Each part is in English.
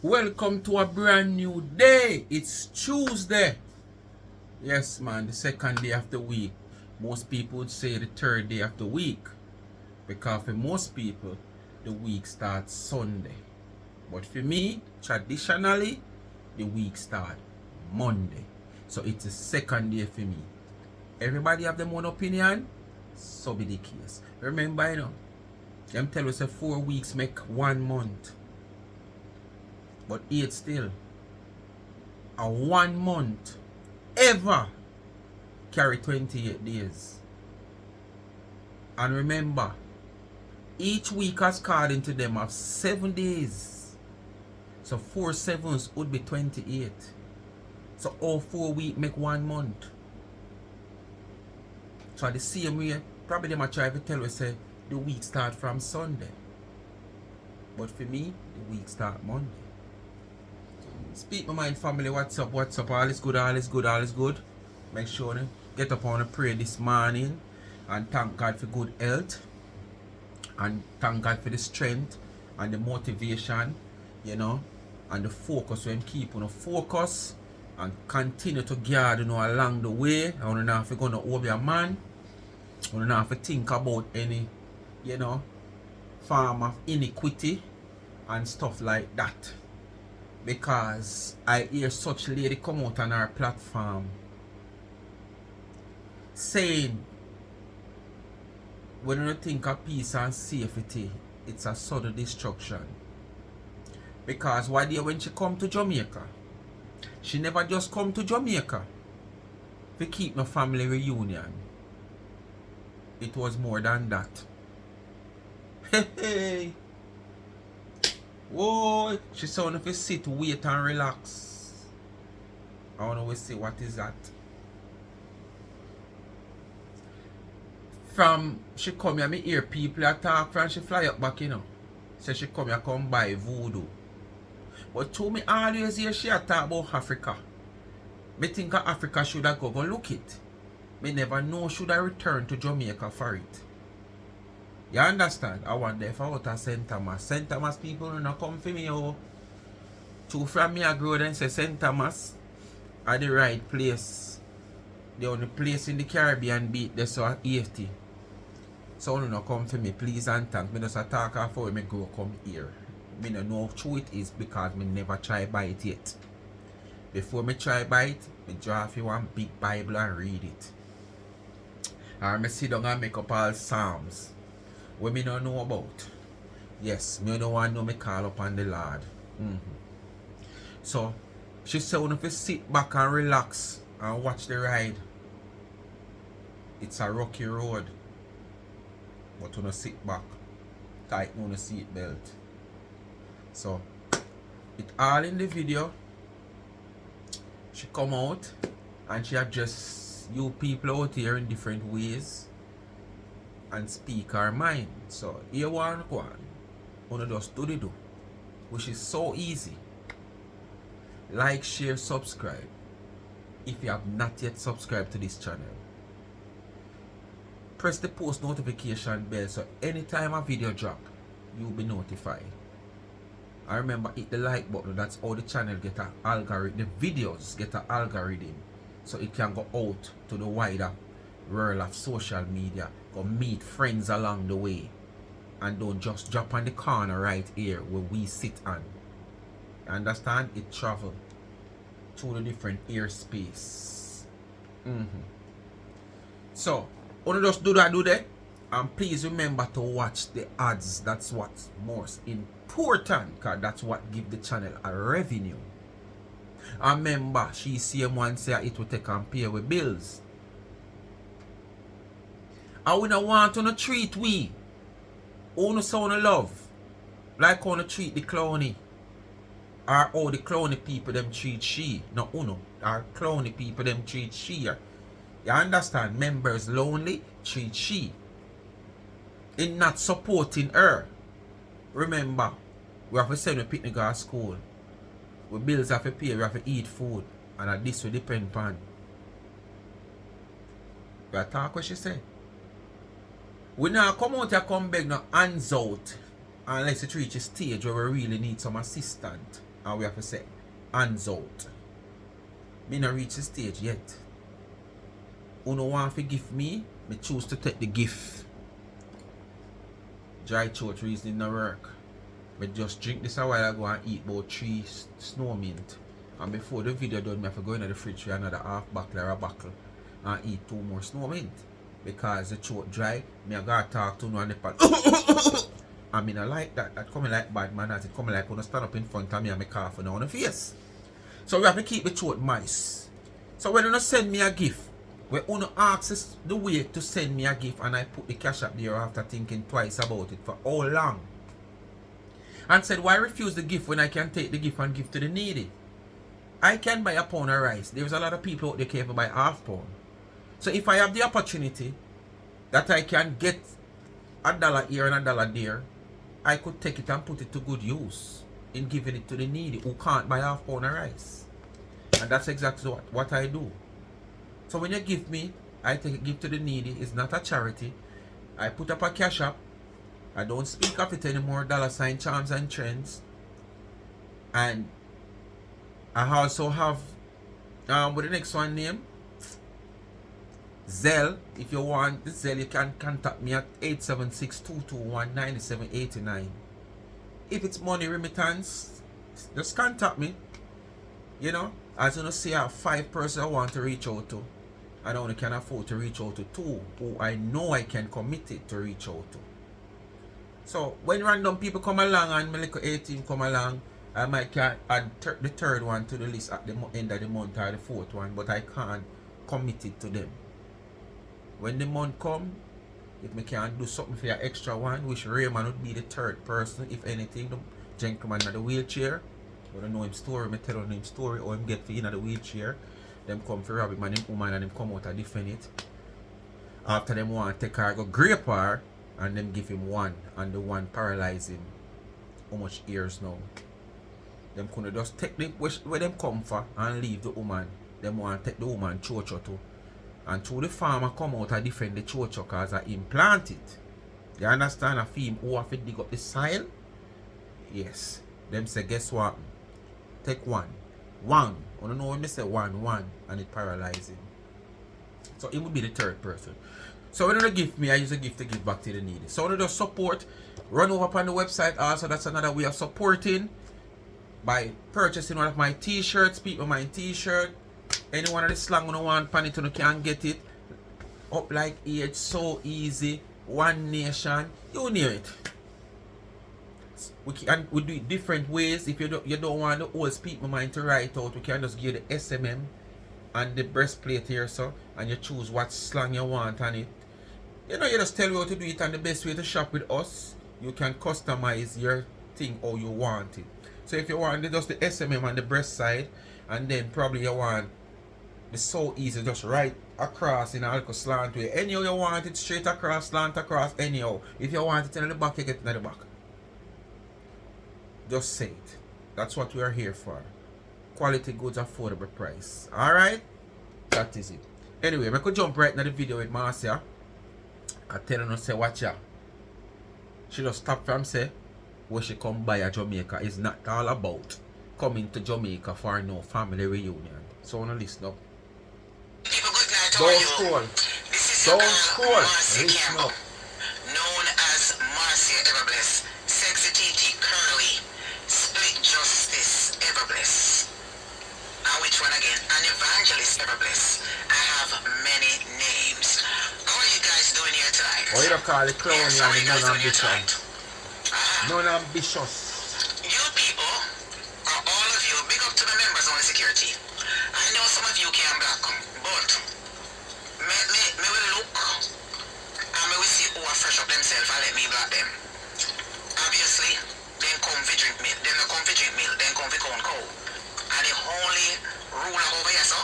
Welcome to a brand new day. It's Tuesday. Yes, man, the second day of the week. Most people would say the third day of the week, because for most people, the week starts Sunday. But for me, traditionally, the week starts Monday. So it's the second day for me. Everybody have their own opinion, so be the case. Remember, them tell us 4 weeks make 1 month. But 8 still. A 1 month ever carry 28 days. And remember, each week has according to them have 7 days. So 4 7s would be 28. So all 4 weeks make 1 month. So the same way, probably them a try to tell us say the week start from Sunday. But for me, the week start Monday. Speak my mind, family. What's up? All is good, all is good, all is good. Make sure to get up on a prayer this morning and thank God for good health. And thank God for the strength and the motivation, and the focus when keep on focus and continue to guard along the way. I don't know if you're gonna obey a man. I don't know if you think about any, form of iniquity and stuff like that. Because I hear such lady come out on our platform saying, when you think of peace and safety, it's a sudden destruction. Because one day when she come to Jamaica, she never just come to Jamaica to keep no family reunion. It was more than that. Hey. Whoa, she said if you sit, wait and relax. I want to see what is that. From she come here, me hear people talk from she fly up back, Say she come here come buy voodoo. But to me always hear she talk about Africa. Me think Africa should have go look it. Me never know should I return to Jamaica for it. You understand? I wonder if I out of St. Thomas. St. Thomas people will not come for me. Two from me I grow and say St. Thomas are the right place. The only place in the Caribbean beat they so 80. So will not come for me, please and thank me. Just talk for me grow come here. Me don't know how true it is because me never try buy it yet. Before me try buy it, me draw for one big Bible and read it. Or me sit down and make up all Psalms. What me don't know about. Yes, me don't want to know me call upon the Lord. So, she said if you sit back and relax and watch the ride, it's a rocky road. But you don't sit back, tighten on the seat belt. So, it all in the video. She come out and she address you people out here in different ways and speak her mind. So here one just do, which is so easy. Like, share, subscribe if you have not yet subscribed to this channel. Press the post notification bell so anytime a video drop, you'll be notified. And remember, hit the like button. That's how the channel get an algorithm. The videos get an algorithm, so it can go out to the wider world of social media. Go meet friends along the way, and don't just drop on the corner right here where we sit on. You understand? It travel through the different airspace. So, only just do that. And please remember to watch the ads. That's what's most important, because that's what give the channel a revenue. And remember, she same one say it will take and pay with bills. And we don't want to treat we. Only sound love. Like how to treat the clowny. Or how the clowny people them treat she. No uno. Or clowny people them treat she. You understand? Members lonely treat she. In not supporting her. Remember, we have to send a picnic to school. We bills have to pay, we have to eat food. And this will depend upon. You talk what she say. We now come out and come beg no hands out unless it reach a stage where we really need some assistance. and we have to say hands out. Me not reach the stage yet. Who no want to give me choose to take the gift. Dry throat reasoning no work. Me just drink this a while ago and eat about 3 snow mint. And before the video done, me have to go into the fridge for another half buckle or a buckle and eat 2 more snow mint. Because the throat dry, me I gotta talk to no on the pan. I mean I like that. That coming like bad manners. It coming like when I stand up in front of me and me cough on the face. So we have to keep the throat moist. So when you send me a gift, when you ask the way to send me a gift and I put the cash up there after thinking twice about it for how long? And said, why refuse the gift when I can take the gift and give to the needy? I can buy a pound of rice. There's a lot of people out there can buy half pound. So if I have the opportunity that I can get $1 here and $1 there, I could take it and put it to good use in giving it to the needy who can't buy half pound of rice. And that's exactly what I do. So when you give me, I take it, give to the needy. It's not a charity. I put up a cash app. I don't speak of it anymore. $ charms and trends. And I also have with the next one name, Zelle. If you want the Zelle, you can contact me at 876-221-9789. If it's money remittance, just contact me. You know, as you know, see, I have 5 persons I want to reach out to. I only can afford to reach out to 2 who I know I can commit it to reach out to. So when random people come along and my little 18 come along, I might can add the 3rd one to the list at the end of the month or the 4th one, but I can't commit it to them. When the month come, if I can do something for your extra one, which Raymond would be the 3rd person, if anything, the gentleman in the wheelchair. I don't know him story, I tell him story or him get for in the wheelchair. Them come for rob him and him woman and him come out and defend it. After them want to take her go grape her and them give him 1 and the 1 paralyze him. How much years now? Them couldn't just take the where them come for and leave the woman. Them want to take the woman chocho too. And through the farmer come out and defend the chocho because I implant it. You understand? A film who have to dig up the soil? Yes. Them say guess what? Take 1. I don't know when they say 1 and it paralyzing. So it would be the 3rd person. So when you give me, I use a gift to give back to the needy. So when you just support, run over upon the website also. That's another way of supporting by purchasing one of my t-shirts. People my t-shirt. Any one of the slang you want pan it, you can get it. Up like age, so easy. One nation, you near it. We do it different ways. If you don't want the old speak my mind to write out, we can just give the SMM and the breastplate here, so and you choose what slang you want on it. You know, you just tell you how to do it, and the best way to shop with us, you can customize your thing how you want it. So if you want just the SMM on the breast side, and then probably you want the so easy, just right across in a little slant way. Anyhow you want it, straight across, slant across, anyhow. If you want it in the back, you get it in the back. Just say it. That's what we are here for. Quality goods, affordable price. Alright? That is it. Anyway, I could jump right into the video with Marcia. I tell her, say, watch ya. She just stop from say, where she come by a Jamaica is not all about coming to Jamaica for no family reunion. So I want to listen up. Don't scroll. Don't scroll. Listen up. Known as Marcia Everbless, Sexy TT Curly, Split Justice Everbless. And which one again? An Evangelist Everbless. I have many names. How are you guys doing here tonight? Why you call it clown Yes, how are you guys doing here non-ambitious? tonight? Non-ambitious. You people are all of you big up to the members on the security. I know some of you can block, but me will look and me will see who are fresh up themselves and let me block them. Obviously, then come for drink milk. Then they come for drink milk. Then come for corn cow. And the only ruler over here, so,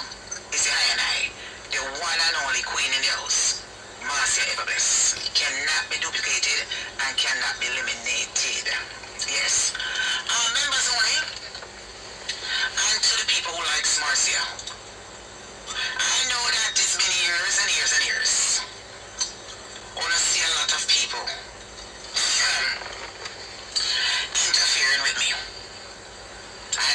is the high and I, the one and only queen in the house, Marcia Everbless. Cannot be duplicated and cannot be eliminated. Yes. Members only. And to the people who like Marcia, I know that it's been years and years and years. I want to see a lot of people interfering with me. And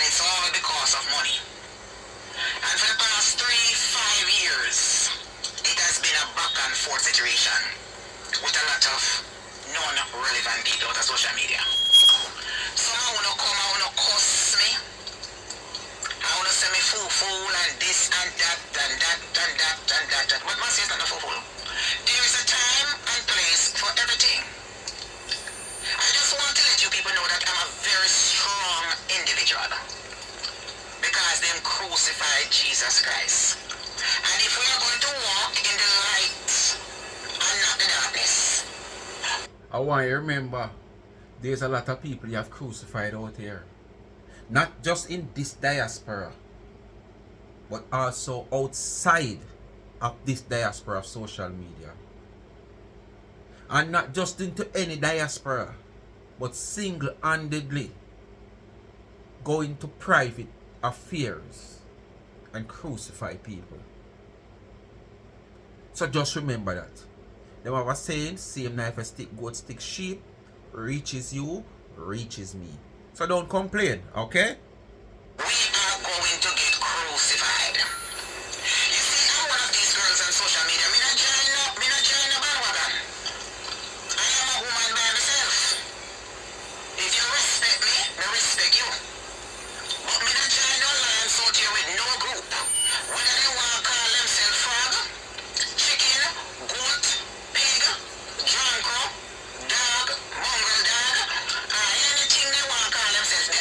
crucified Jesus Christ. And if we are going to walk in the light and not the darkness. I want you to remember, there's a lot of people you have crucified out here. Not just in this diaspora, but also outside of this diaspora of social media. And not just into any diaspora, but single-handedly go into private affairs and crucify people. So just remember that. They have a saying, same knife a stick, goat stick sheep, reaches you, reaches me. So don't complain, okay? We are going to get crucified. You see, I'm one of these girls on social media. Me not join no bandwagon. I am a woman by myself. If you respect me, I respect you. But me not join no alliance out here with no group. Whether they want to call themselves frog, chicken, goat, pig, drunko, dog, mongrel dog, or anything they want to call themselves. I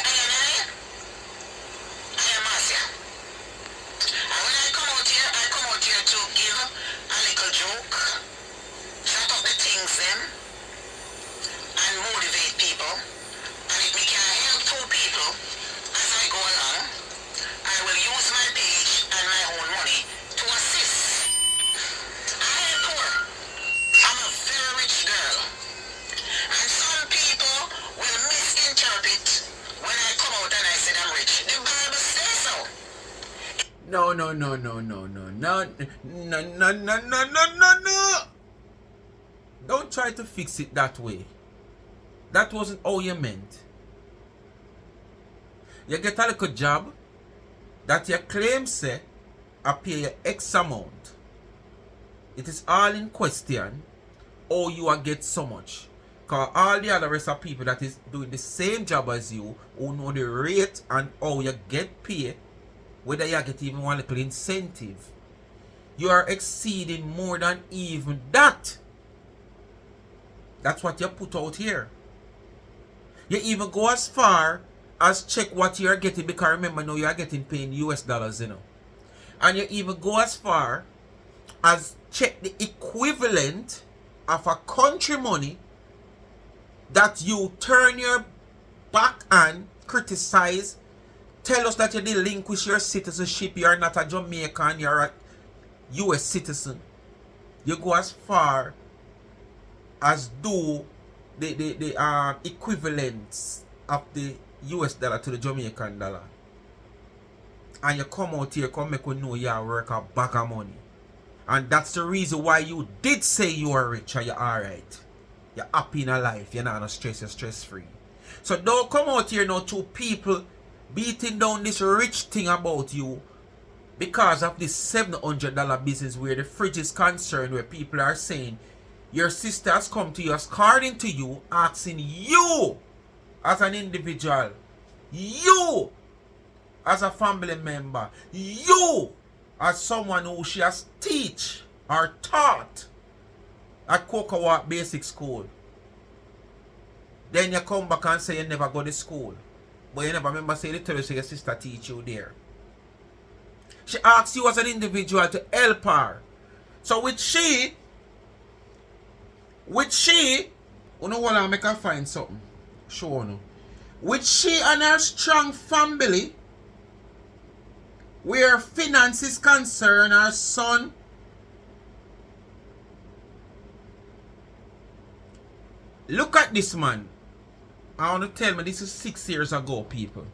am Marcia. And when I come out here to give a little joke, shut up the things them, and motivate people. And if me can help two people as I go along, I will use my page and my own money to assist. I ain't poor. I'm a very rich girl. And some people will misinterpret when I come out and I say I'm rich. The Bible says so. No. Don't try to fix it that way. That wasn't all you meant. You get a little job that your claim say I pay you X amount. It is all in question how you are get so much. Because all the other rest of people that is doing the same job as you, who know the rate and how you get paid, whether you get even one little incentive, you are exceeding more than even that. That's what you put out here. You even go as far as check what you are getting, because remember now you are getting paid in US dollars, you know. And you even go as far as check the equivalent of a country money that you turn your back and criticize. Tell us that you delinquish your citizenship. You are not a Jamaican, you are a US citizen. You go as far as do the equivalents of the US dollar to the Jamaican dollar. And you come out here, come make we know you work a bag of money. And that's the reason why you did say you are rich and you're alright. You're happy in a life, you're not no stress, you're stress free. So don't come out here now to people beating down this rich thing about you because of this $700 business where the fridge is concerned, where people are saying your sister has come to you, according to you, asking you as an individual, you as a family member, you as someone who she has teach or taught at Cocoa Basic School. Then you come back and say you never go to school. But you never remember say they tell you say your sister teach you there. She asks you as an individual to help her. So with she, you know what, I make her find something. Show you. With she and her strong family, where finance is concerned, her son look at this man. I want to tell me this is 6 years ago, people.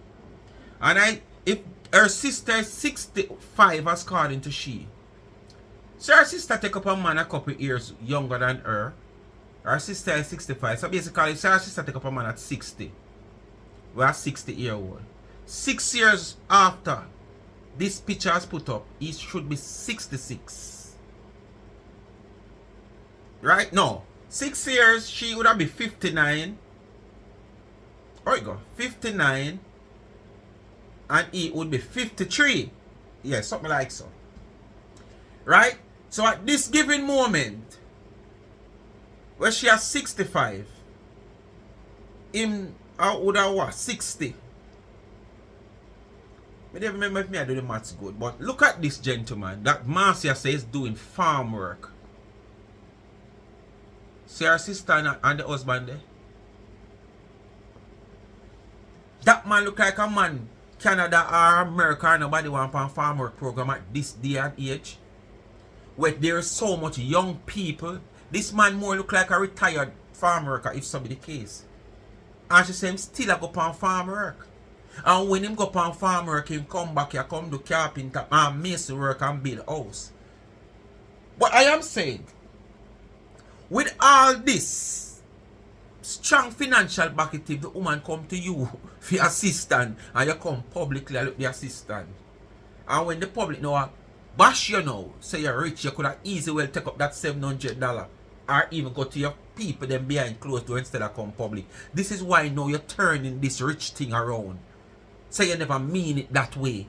And if her sister is 65 as according to she. So her sister take up a man a couple years younger than her. Her sister is 65. So basically, so her sister take up a man at 60. We are 60-year-old. 6 years after this picture is put up, he should be 66. Right? No. 6 years, she would have been 59. There you go. 59. And he would be 53. Yeah, something like so. Right? So at this given moment, where she has 65, him would have what? 60. I don't remember if me I do the maths good, but look at this gentleman that Marcia says doing farm work. See her sister and the husband there? That man look like a man Canada or America or nobody want on farm work program at this day and age. Where there is so much young people. This man more look like a retired farm worker if so be the case. And she say him still a go on farm work. And when him go on farm work, him come back here, come do carpenter and mason work and build house. But I am saying, with all this strong financial backing, if the woman come to you for assistance and you come publicly and look the assistant. And when the public know bash you now, say you're rich, you could have easily well take up that $700 or even go to your people them behind closed door instead of come public. This is why now you're turning this rich thing around. So you never mean it that way.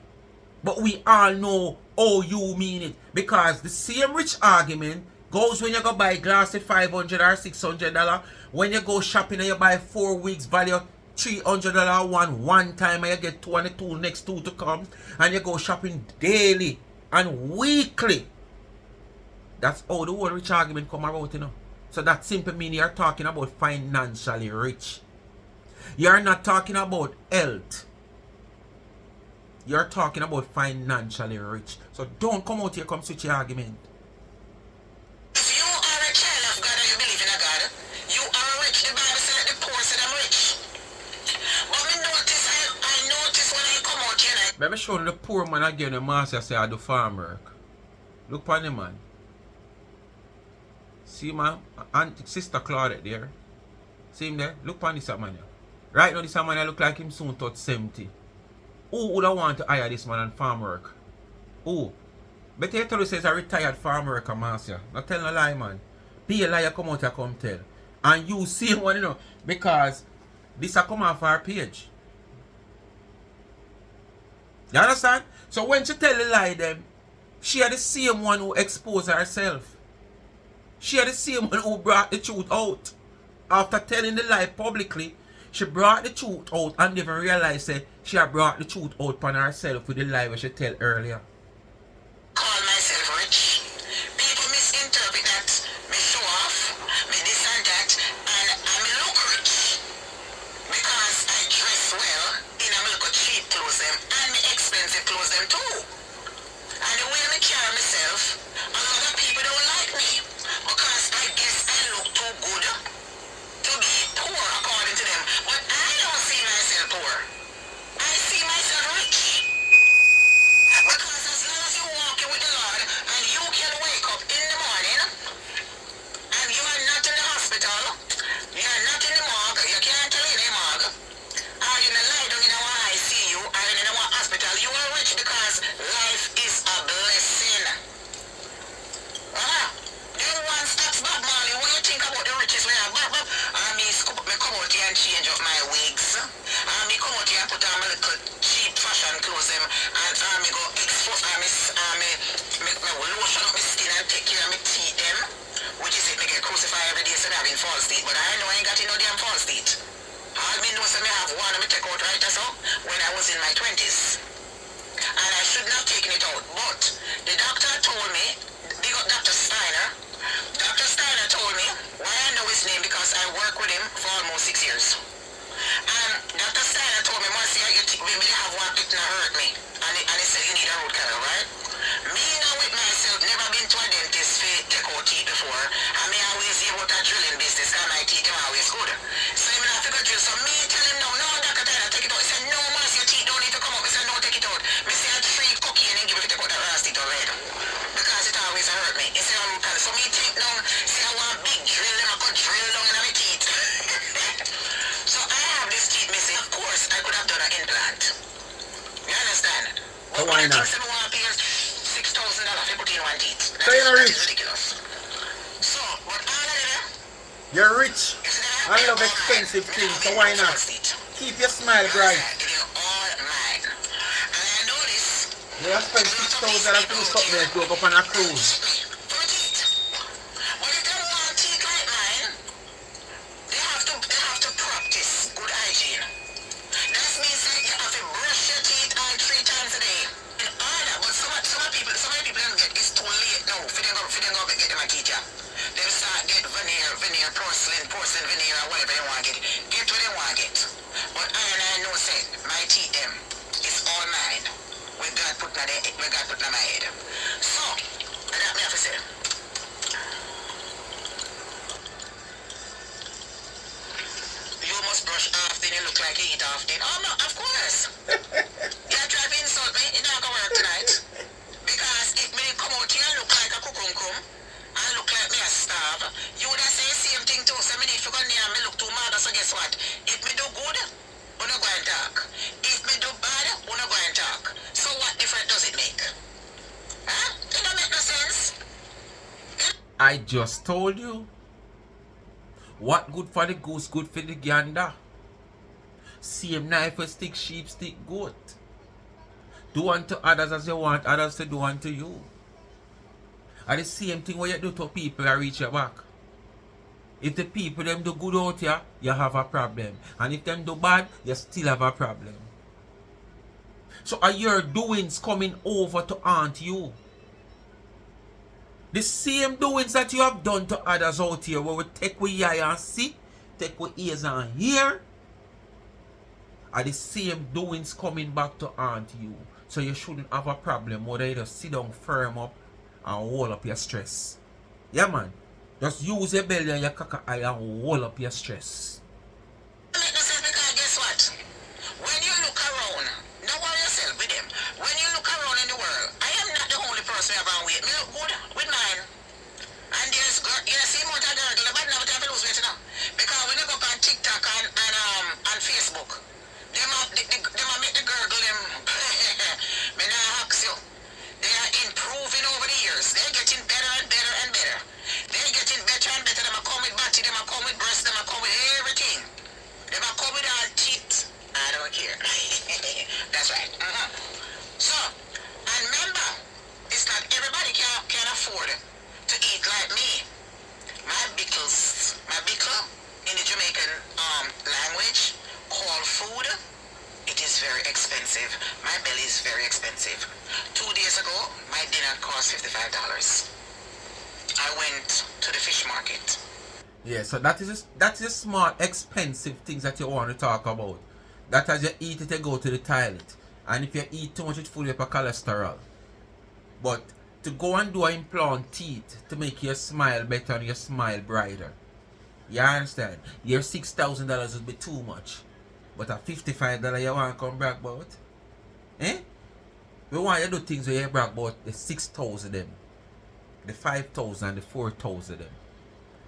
But we all know how you mean it. Because the same rich argument goes when you go buy glass at $500 or $600. When you go shopping and you buy 4 weeks value $300 one time and you get 22 next 2 to come. And you go shopping daily and weekly. That's how the whole rich argument come about, you know. So that simply means you're talking about financially rich. You're not talking about health. You're talking about financially rich. So don't come out here come switch your argument. If you are a child of God and you believe in a God, you are rich. The Bible said that the poor said I'm rich. But I notice when I come out here. Let me show you the poor man again. The Marcia say I do farm work. Look on the man. See man, Aunt Sister Claudette there. See him there? Look on this man here. Right now this man look like him soon touch 70. Who would I want to hire this man on farm work? Who? But you tell you says a retired farm worker, Marcia. Not tell no lie, man. Be a liar, come out here, come tell. And you see one, you know, because this a come off our page. You understand? So when she tell the lie them, she are the same one who exposed herself. She are the same one who brought the truth out. After telling the lie publicly, she brought the truth out and never realized that she had brought the truth out upon herself with the lie which she tell earlier. Call myself rich. People misinterpret that. Me show off, me this and that, and I me look rich. Because I dress well, in a look cheap clothes them, and me expensive clothes them too. And the way me carry myself, a lot of people don't like me. Because I guess I look too good to be poor according to them. But I don't see myself poor. I see myself rich. Because as long as you're walking with the Lord and you can wake up in the morning and you are not in the hospital, you are not in the morgue, you can't tell in the morgue, or you lie down in our ICU or in our hospital, you are rich because life is a blessing. Then one stops Bob Marley, when you think about the riches we have, me come out here and change up my wigs. Me come out here and put on my little cheap fashion clothes them, and me go expose me lotion up my skin and take care of my teeth them, which is it me get crucified every day instead of having false teeth. But I know I ain't got no damn false teeth. All me know is me have one and me take out right as so when I was in my 20s. And I should not have taken it out. But the doctor told me, big up Dr. Steiner. Dr. Steiner told me, why I know his name because I worked with him for almost 6 years. And Dr. Steiner told me, Marcia, we really have one, it not hurt me. And he said, you need a root canal, right? Me now with myself, never been to a dentist for take out teeth before. And me always hear about a drilling business, because my teeth them always good. So I'm not figure drill. So me tell him, no, Dr. Steiner, take it out. He said, no, Marcia, your teeth don't need to come up. He said, no, take it out. Me say, I'd free cocaine and give it to take out that rasty to red. Because it always hurt me. He said, so me take down, say I want big drill, and I could drill down in my teeth. So I have this teeth missing. Of course, I could have done an implant. You understand? So why not? $6,000 for putting in one teeth. So you're rich. Ridiculous. So, but all of them, You're rich. I love expensive things, so why not? Keep your smile bright. They're all mine. And I know this. You have spent $6,000 to do something like go up on a cruise. But if they want teeth like mine, they have to practice good hygiene. That means that you have to brush your teeth 3 times a get them a teacher. Them start get veneer, porcelain veneer, or whatever they want to get. Get what they want to get. But I know say my teeth them is all mine. We got put in my head. So, that me have to say. You must brush off, then you look like you eat off, then. Oh no, of course. You try to insult me, it not gonna work tonight. Because if me come out here and look like a kukum and look like me a starve, you would have say the same thing too. So me need to go near and me look too mad, so guess what? If me do good, we no go and talk. If me do bad, we no go and talk. So what difference does it make? Huh? It don't make no sense. I just told you. What good for the goose, good for the gander. Same knife will stick sheep, stick goat. Do unto others as you want others to do unto you. And the same thing what you do to people that reach your back. If the people them do good out here, you have a problem. And if them do bad, you still have a problem. So are your doings coming over to haunt you? The same doings that you have done to others out here, where we take we eye and see, take we ears and hear, are the same doings coming back to haunt you. So you shouldn't have a problem whether you just sit down firm up and hold up your stress. Yeah man, just use your belly and your cock eye and hold up your stress. Make no sense because guess what? When you look around, don't worry yourself with them. When you look around in the world, I am not the only person who have weight. Me look good with mine. And there's you see more than girl, the bad now have to lose weight now. Because when you go on TikTok and Facebook, them make the gurgle them. Me nah ask you. They are improving over the years. They're getting better and better and better. They're getting better and better. Them a come with body, them a come with breast, them a come with everything. Them a come with all teeth. I don't care. That's right. So, and remember, it's not everybody can afford to eat like me. My bickle in the Jamaican language called food. It is very expensive. My belly is very expensive. 2 days ago, my dinner cost $55. I went to the fish market. Yeah, so that is a small expensive things that you want to talk about. That as you eat it, you go to the toilet. And if you eat too much, it full up of cholesterol. But to go and do an implant teeth to make your smile better and your smile brighter. You understand? Your $6,000 would be too much. But at $55 you want to come brag about? Eh? We want you to do things where you brag about the 6,000 them. The 5,000 and the 4,000 them.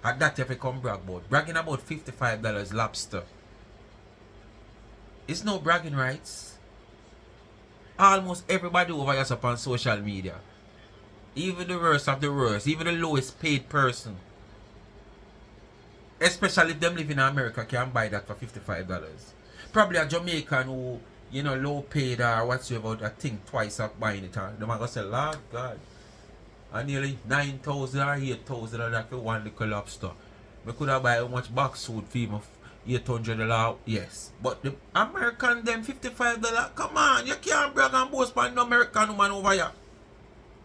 And that you have to come brag about. Bragging about $55 lobster. It's no bragging rights. Almost everybody over here is up on social media. Even the worst of the worst. Even the lowest paid person. Especially if them live in America can buy that for $55. Probably a Jamaican who, you know, low paid or whatsoever, that think twice of buying it. And the man go say, Lord God. And nearly 9,000 or 8,000 of that for one little lobster. We could have buy how much box food for him $800. Yes. But the American them $55. Come on, you can't brag and boast for no American woman over here.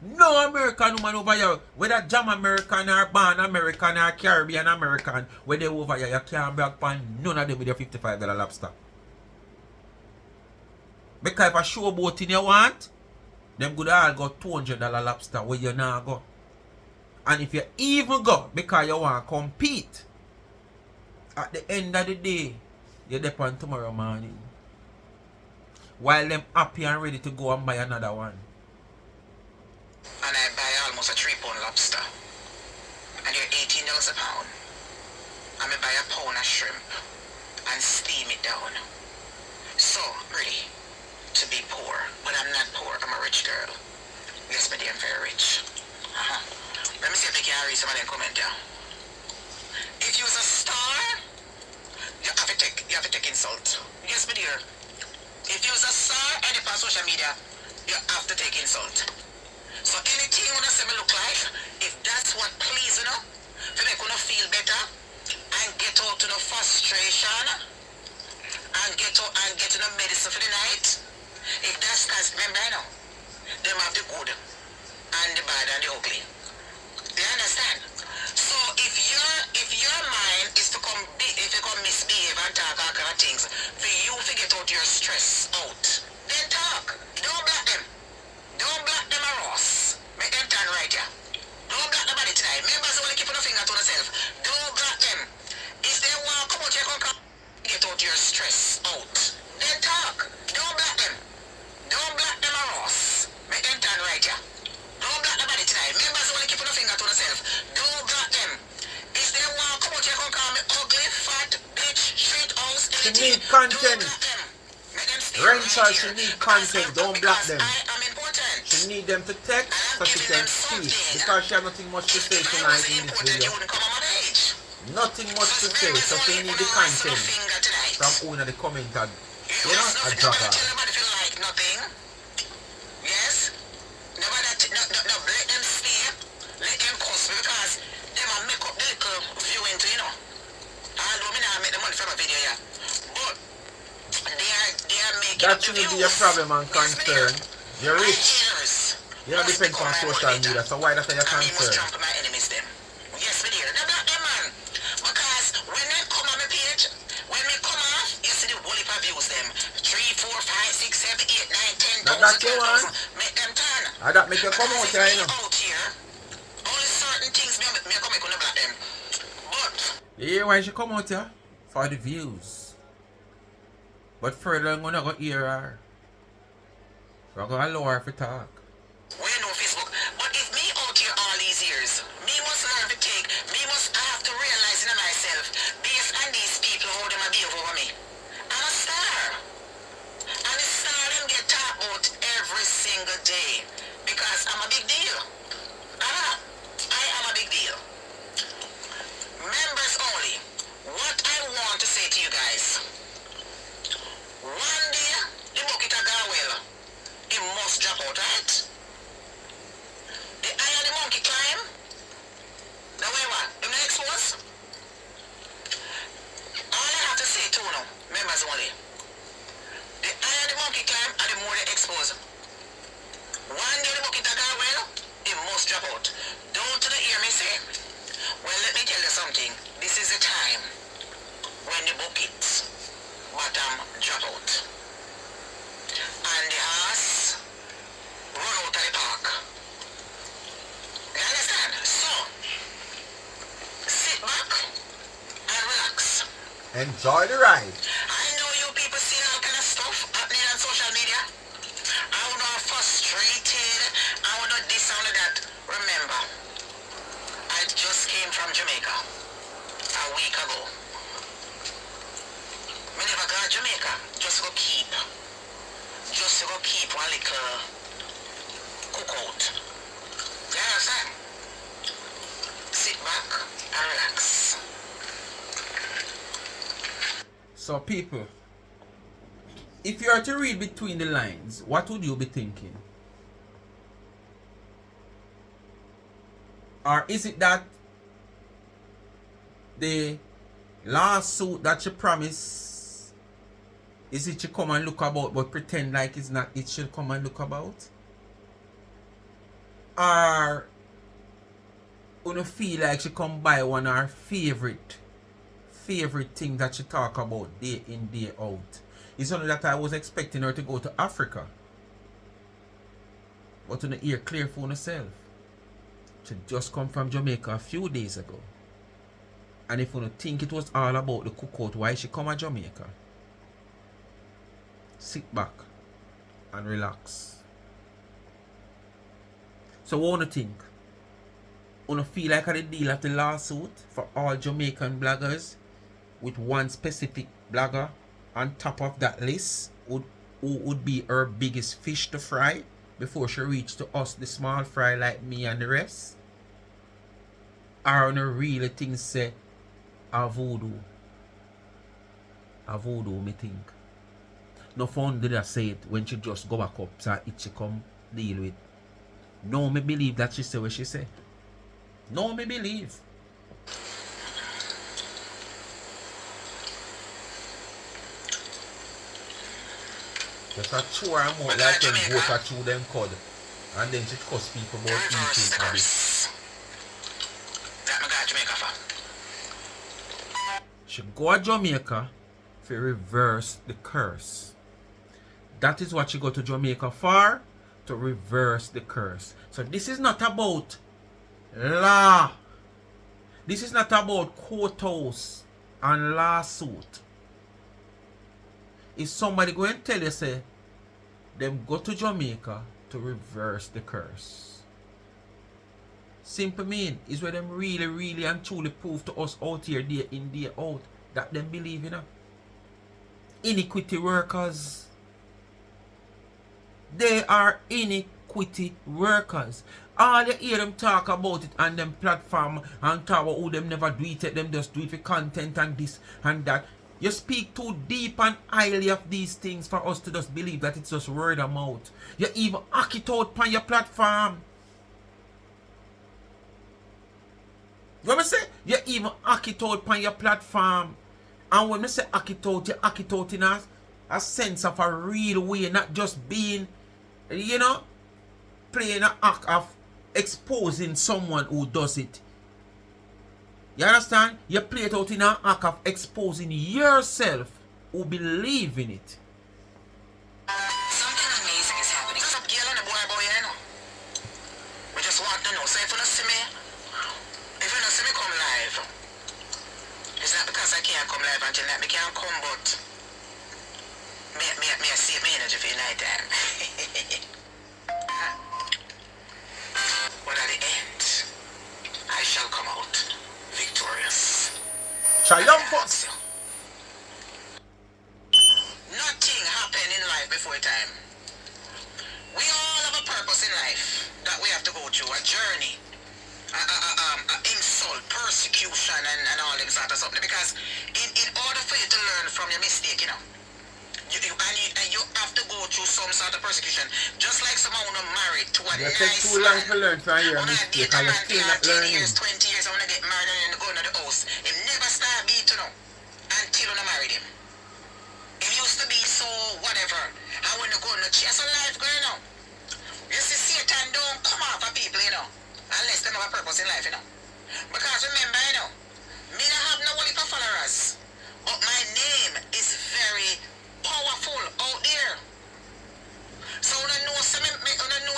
No American woman over here. Whether Jam American or Ban American or Caribbean American, where they over here, you can't brag for none of them with your $55 lobster. Because if a showboat in you want, them could all go $200 lobster where you now go. And if you even go because you want to compete, at the end of the day, you're there on tomorrow morning. While them happy and ready to go and buy another one. And I buy almost a 3-pound lobster. And they're $18 a pound. And I buy a pound of shrimp and steam it down. So, ready to be poor. But I'm not poor, I'm a rich girl. Yes, but I'm very rich. Let me see if they can read some of them comment there. If you're a star, you have to take insult. Yes, my dear. If you're a star and you're on social media, you have to take insult. So anything when I say me look like, if that's what please you know, to make you feel better and get out to the frustration and get to the medicine for the night. If that's because remember I know, them have the good and the bad and the ugly. You understand? So if your mind is to come misbehave and talk all kind of things, for you to get out your stress out, then talk. Don't block them. Don't block them a Ross. Make them turn right here. Don't block nobody tonight. Members only keeping a finger to themselves. Don't block them. If they want to come out here, come get out your stress out. Then talk. Don't block them. Don't block them a Ross. Make them turn right here. Don't block nobody tonight. Members only keeping a finger to themselves. Don't block them. If they want to come out here, come call me ugly, fat, bitch, street house, She anything. need content. Don't block them. Make them stay Wrinkle, right she here. need content. Don't block them. I am important. She need them to text so she can speak. Because she has nothing much to say tonight in this video. Nothing much to say, so she need the content from owner the commenter. You know, a jogger. Yes? Nobody, no, let them stay. Let them cuss because they might make up the little viewing to, you know. Although me not make the money from a video, yeah. But they are making That up the shouldn't be views. a problem and concern. You're My rich. ears. You don't depend on social media, so why that's your And me must concern? trample my enemies them. Yes, me dear. They block them, man. Because when they come on my page, when me come off, you see the whole heap of views them. 3, 4, 5, 6, 7, 8, 9, 10, Now that you 12,000. want. Make them turn. I that make you come out here, you know. Out here, only certain things me come make block them. But You hear why she come out here? For the views. But further I'm gonna go hear her. We're gonna allow her to talk. we know Facebook. But if me out here all these years, me must learn to take. Me must have to realize in myself, based on these people how them behave over me. I'm a star. And the star them get talked about every single day. Because I'm a big deal. I am a big deal. Members only. What I want to say to you guys. One day, the bucket of Garwell, it must drop out, right? The higher the monkey climb, the way what? The next was? All I have to say to you now, members only. The higher the monkey climb and the more they expose. One day the bucket of Garwell, it must drop out. Don't you hear me say? Well, let me tell you something. This is the time when the buckets bottom drop out. And the ass run out of the park. You understand? So, sit back and relax. Enjoy the ride. I know you people see all kind of stuff happening on social media. I will not frustrated. I will not this and that. Remember, I just came from Jamaica a week ago. Me never got to Jamaica just to go keep one little cookout. You understand? Sit back and relax. So people, if you are to read between the lines, what would you be thinking? Or is it that the lawsuit that you promised, is it you come and look about but pretend like it's not it should come and look about? Or you feel like she come by one of her favorite thing that she talk about day in, day out? It's only that I was expecting her to go to Africa. But you hear clear for herself. She just come from Jamaica a few days ago. And if you think it was all about the cookout, why she come to Jamaica? Sit back and relax. So what do you think? You feel like the deal of the lawsuit for all Jamaican bloggers with one specific blogger on top of that list who would be her biggest fish to fry before she reach to us, the small fry like me and the rest? Or no really things say a voodoo? A voodoo, me think. No fun did I say it when she just go back up so it she come deal with. No, me believe that she say what she say. No, me believe. Just a chew her mouth like them water through them cud. And then she cuss people about eating habits. She go to Jamaica to reverse the curse. That is what she go to Jamaica for, to reverse the curse. So this is not about law. This is not about courthouse and lawsuit. If somebody go and tell you, say, them go to Jamaica to reverse the curse. Simple mean is where them really, really and truly prove to us out here, day in, day out, that them believe in iniquity workers. They are iniquity workers. All you hear them talk about it on them platform and talk about who them never do it, them just do it for content and this and that. You speak too deep and highly of these things for us to just believe that it's just word of mouth. You even hack it out on your platform. You know what I say? You even hack it out on your platform. And when I say hack it out, you hack it out in a sense of a real way, not just being, you know, playing an act of exposing someone who does it. You understand? You play it out in an act of exposing yourself who believe in it. Something amazing is happening. There's a girl and a boy, you know. We just want to know. So if you don't see me, come live, it's not because I can't come live until night. I can't come, but me save my energy for the night time. But at the end, I shall come out victorious. Triumphant. Nothing happened in life before time. We all have a purpose in life that we have to go through, a journey, insult, persecution, and all them sort of something. Because in order for you to learn from your mistake, you know, you have to go through some sort of persecution. Just like someone who married to a You nice take too long to learn from your when I mistake date a and you man still for not 10 learning. years, 20 years, I want to get married and go into the house. He never start beat, you know, until I married him. It used to be so whatever. I want to go in the chase of life, girl, you know. You see, Satan don't come off of people, you know, unless they have a purpose in life, you know. Because remember, you know, me don't have no only followers, but my name is very powerful out there. So when I know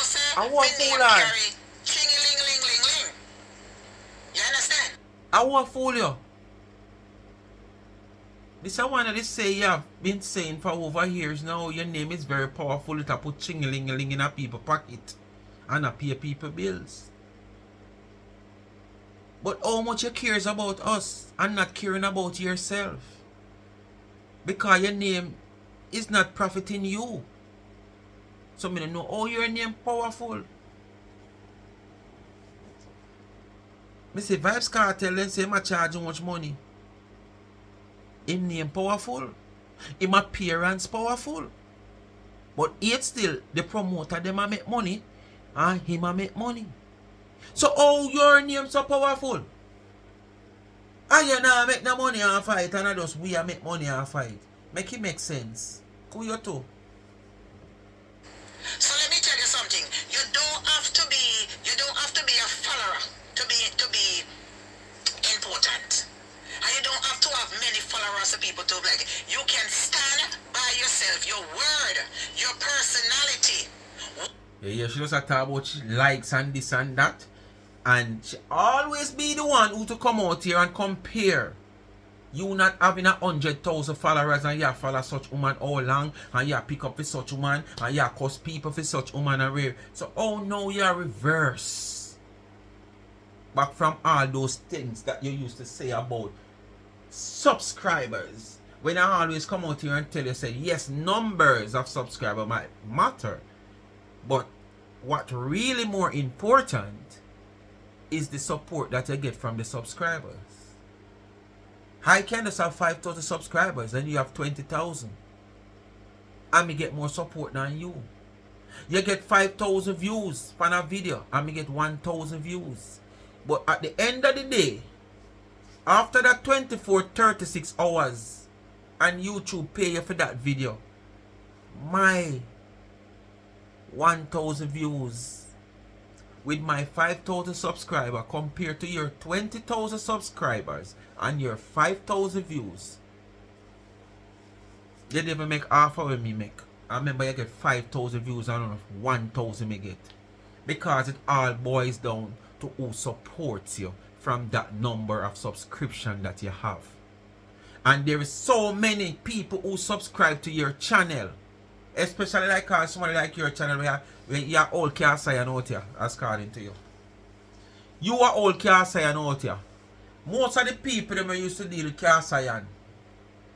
say I my want name fool her. carry ching-a-ling-ling-ling-ling. You understand? I won't fool you. This is one of the say you have been saying for over years now. Your name is very powerful. It'll put ching-a-ling-a-ling in a people's pocket and a pay people bills. But how much you cares about us and not caring about yourself? Because your name is not profiting you. So I don't know how your name powerful. Me say Vibes Cartel and say I charge how much money. Him name powerful. Him appearance powerful. But yet still the promoter them a make money and him a make money. So how your name so powerful? And you now make no money and fight and I just we a make money and fight. Make it make sense. Who you to? So let me tell you something. You don't have to be a follower to be important. And you don't have to have many followers of people to like. You can stand by yourself, your word, your personality. Yeah, she just talk about she likes and this and that. And she always be the one who to come out here and compare. You not having 100,000 followers and you follow such woman all long and you pick up for such woman and you cuss people for such woman and rare. So oh no, you're reverse. Back from all those things that you used to say about subscribers. When I always come out here and tell you, say yes, numbers of subscribers might matter. But what really more important is the support that you get from the subscribers. I can just have 5,000 subscribers and you have 20,000. And me get more support than you. You get 5,000 views on a video and me get 1,000 views. But at the end of the day, after that 36 hours and YouTube pay you for that video, my 1,000 views with my 5,000 subscribers compared to your 20,000 subscribers and your 5,000 views, you didn't even make half of what me make. I remember you get 5,000 views and only 1,000 me get. Because it all boils down to who supports you from that number of subscription that you have. And there is so many people who subscribe to your channel. Especially like somebody like your channel where you're all cast iron out here, as according to you. You are all cast iron out here. Most of the people that used to deal with cast iron,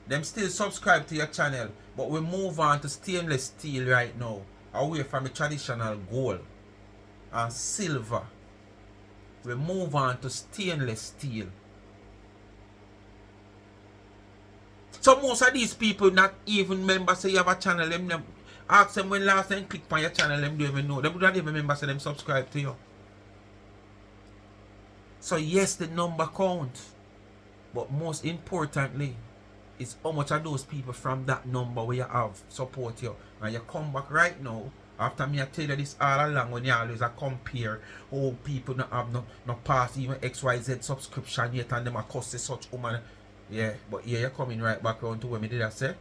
them still subscribe to your channel, but we move on to stainless steel right now, away from the traditional gold and silver. We move on to stainless steel. So most of these people not even remember say you have a channel. Them ask them when last time click on your channel, them don't even know. They don't even remember say them subscribe to you. So yes, the number counts. But most importantly, is how much of those people from that number where you have support you. And you come back right now, after me I tell you this all along, when you always compare how people not have no pass even XYZ subscription yet and them a cost such woman. Yeah, but here you're coming right back around to where me did I say?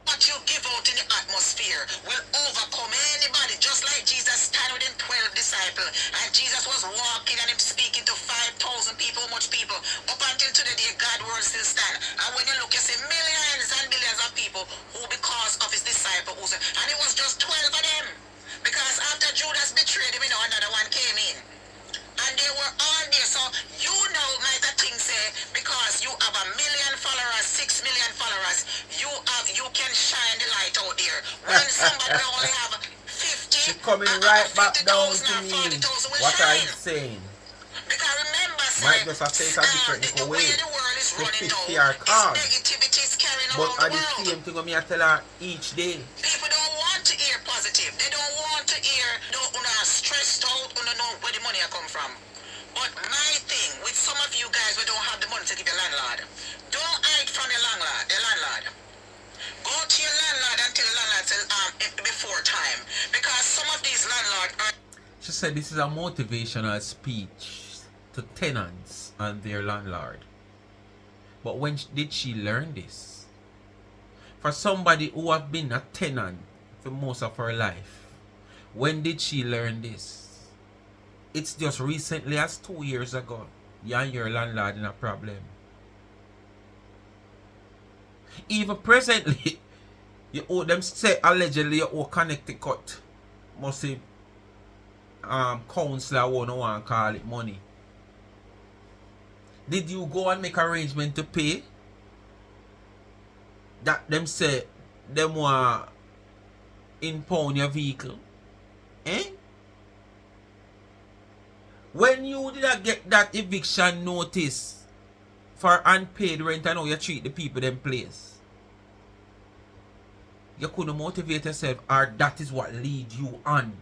What you give out in the atmosphere will overcome anybody, just like Jesus stand with them 12 disciples. And Jesus was walking and him speaking to 5,000 people, much people. Up until today, the God word still stand. And when you look, you see millions and millions of people who because of his disciples, and it was just 12 of them. Because after Judas betrayed him, another one came in. And they were all there. So you know, might the thing say, because you have 1 million followers, 6 million followers, you can shine the light out there. When somebody only have 50, She's coming right back down to me. What I'm saying. Because remember, might just say it a different way the world is to running fit now, our cause. negativity is carrying But around at the the world. same thing I tell her each day. People don't want to hear positive. They don't want to hear stressed out, know where the money come from. But my thing with some of you guys who don't have the money to give your landlord, don't hide from your landlord. Go to your landlord and tell the landlord before time. Because some of these landlords are... She said this is a motivational speech to tenants and their landlord. But when did she learn this? For somebody who have been a tenant for most of her life, when did she learn this? It's just recently, as 2 years ago, you and your landlord in a problem. Even presently, you owe them, say allegedly you owe Connecticut, must say counselor want to call it money. Did you go and make arrangement to pay? That them say them want impound your vehicle? Eh? When you did not get that eviction notice for unpaid rent, I know you treat the people them place. You couldn't motivate yourself, or that is what leads you on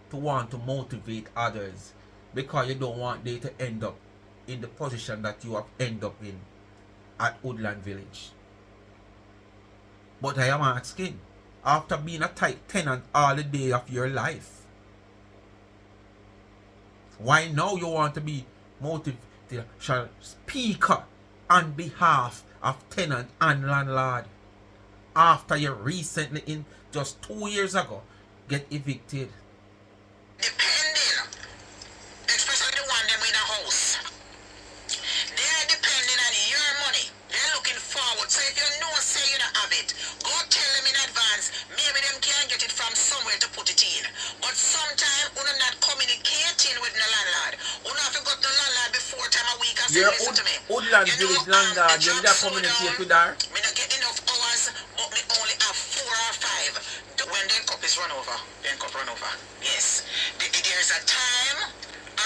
to want to motivate others, because you don't want they to end up in the position that you have end up in at Woodland Village. But I am asking, after being a tight tenant all the day of your life, why now you want to be motivational speaker on behalf of tenant and landlord after you recently, in just 2 years ago, get evicted? Depending, especially the one them in a house, they're depending on your money. They're looking forward. So if you know, say you don't have it, go tell them in advance. Maybe them can get it from somewhere to put it in. But sometimes you're not communicating with the landlord. You have to go to the landlord before time a week and say, listen to me. Woodland Village landlord, you need to communicate with her. Me not get enough hours, but me only have 4 or 5. When the cup is run over, then cup run over. Yes. There's a time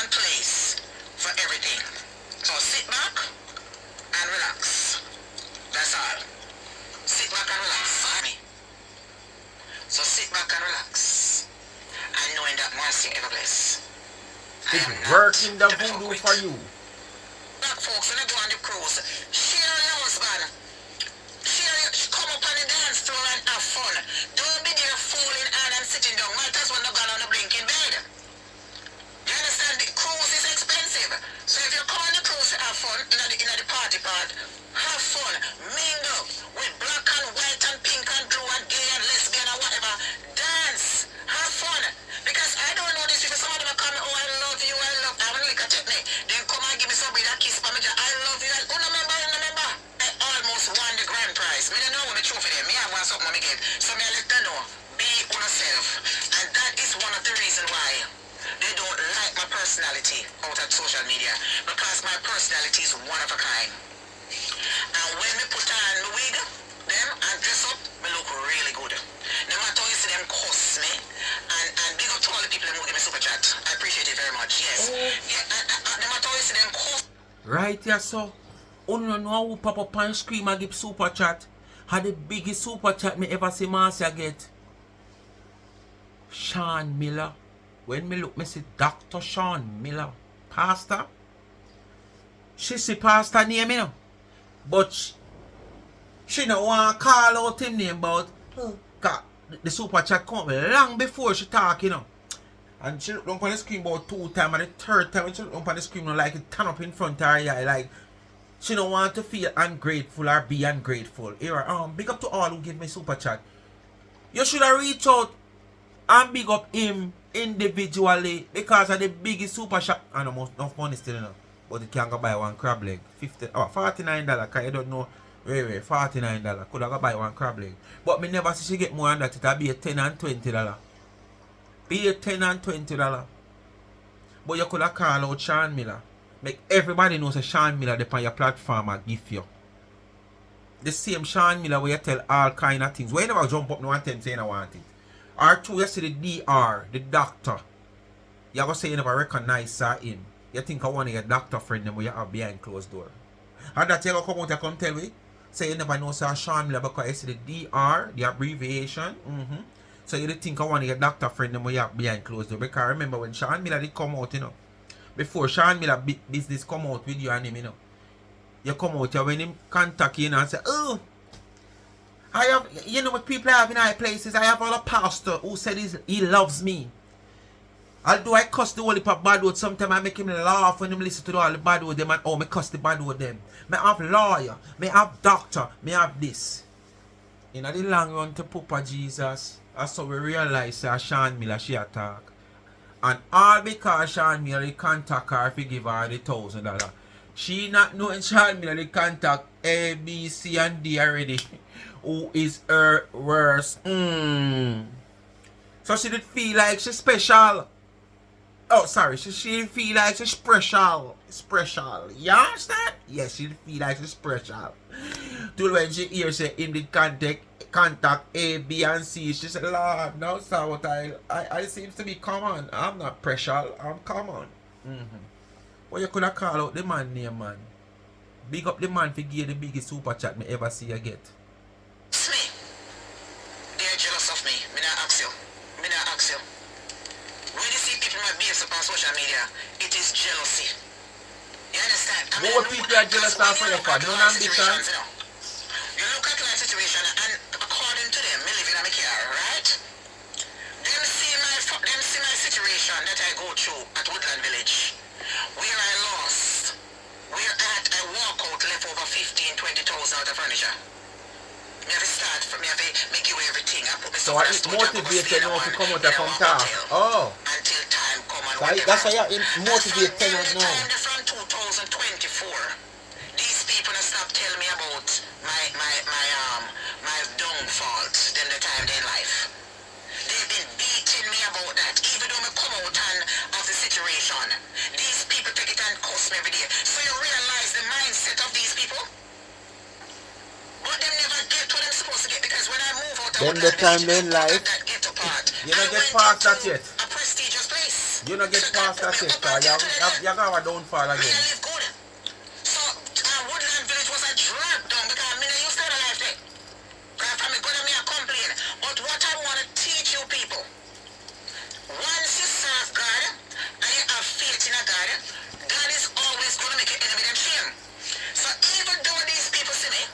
and place for everything. So sit back and relax. That's all. Sit back and relax. So sit back and relax. And knowing that Marcia ever bless. It's working the voodoo for you. Black folks, when I go on the cruise, share your husband. Come up on the dance floor and have fun. Don't be there fooling and sitting down. Might as well not go on the blinking bed. You understand inclusive. So if you come on the cruise to have fun in the party part, have fun, mingle with black and white and pink and blue and gay and lesbian and whatever. Dance, have fun. Because I don't know these people. Some of them are coming, oh I love you, I want to lick a technique. Then come and give me somebody that kiss for me. I love you. Oh no member. I almost won the grand prize. Me don't know what me true for them. Me have one something me get. So me I let them know. Be on yourself. And that is one of the reasons why they don't like my personality out at social media. Because my personality is one of a kind. And when me put on my wig, them, and dress up, me look really good. No matter how you see them cuss me, and big up to all the people who give me super chat. I appreciate it very much, yes. Yeah, no matter how you see them cuss. Right here, so. Only know who pop up and scream and give super chat. Had the biggest super chat me ever see Marcia get. Sean Miller. When me look, me see Dr. Sean Miller. Pastor. She see pastor name, you know. But she no want to call out him name about the super chat come long before she talk, you know. And she look down on the screen about 2 times, and the 3rd time when she look down on the screen, like it turn up in front of her, yeah, like she don't want to feel ungrateful or be ungrateful. Here, big up to all who give me super chat. You should have reached out and big up him individually because of the biggest super chat. I know enough money still enough. But it can go buy one crab leg. $49, because you don't know. Wait, $49. Could I go buy one crab leg. But me never see she get more than that. It'll be a $10 and $20. Be a $10 and $20. But you could have called out Sean Miller. Make everybody knows that Sean Miller upon your platform and give you. The same Sean Miller where you tell all kind of things. Where you never jump up no one time saying I want it. Or two, you see the DR, the doctor. You ever say you never recognize him. You think I want your doctor friend them where you have behind closed door. And that you go come out and come tell me. Say you never know say Sean Miller because you see the DR, the abbreviation. So you think I want your doctor friend them where you have behind closed door. Because remember when Sean Miller did come out, you know. Before Sean Miller business come out with you and him, you know. You come out here when him contact you, you know, and say, oh, I have, you know what people have in high places, I have all a pastor who said he loves me. Although I cuss the whole heap of bad words, sometimes I make him laugh when him listen to all the bad words them and oh, me cuss the bad word them. Me have lawyer, me have doctor, me have this. In the long run to Papa Jesus, that's how we realize that Sean Miller she attack. And all because Sean Miller contact her if he give her the $1,000. She not knowing Sean Miller they contact A, B, C and D already. Who is her worst. So she did feel like she's special. Oh sorry, she feel like she's special. Special. You understand? Yes, she feel like she's special. Till when she hear say in the contact A, B, and C, she said, Lord, now sir, what I seems to be common. I'm not special, I'm common. Well, you could have called out the man name, man. Big up the man for give the biggest super chat me ever see you get. It's me. They're jealous of me. Me not ask you. When you see people might be on social media, it is jealousy. You understand? More people are jealous of for your for no ambition. You look at life situation and according to them, me living in my car, right? Them see my situation that I go through at Woodland Village, where I lost, where I walk out left over 15,000, 20,000 out of furniture. Me have to start from me have to make you everything. I put me So it motivates you now to come out and come talk. Oh. Until time come and So that's why you motivate tenants now. From 2024, these people have stopped telling me about my downfall. Then the time in life. They've been beating me about that. Even though I come out and of the situation, these people take it and cost me every day. So you realize the mindset of these people? But them never get what I'm supposed to get because when I move out then the time in life, you don't get past that yet. A prestigious place. You don't get past that yet, because you have a downfall again. I live good. So Woodland Village was a drag down because I used to have a life there. Because from me good me I complain. But what I want to teach you people, once you serve God and you have faith in a God, God is always going to make your enemy them shame. So even though these people see me,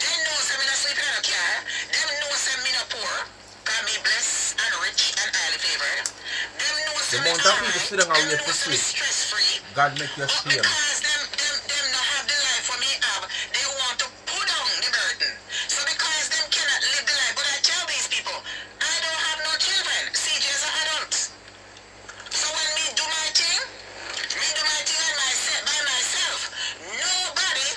they know say me not sleeping in a car, them know say me not poor, because me blessed and rich and highly favored. Them know say me alright, them know say me stress free. God make you But shame. because them not have the life for me have, they want to put down the burden. So because them cannot live the life, but I tell these people, I don't have no children. CJ is an adult. So when me do my thing and myself by myself. Nobody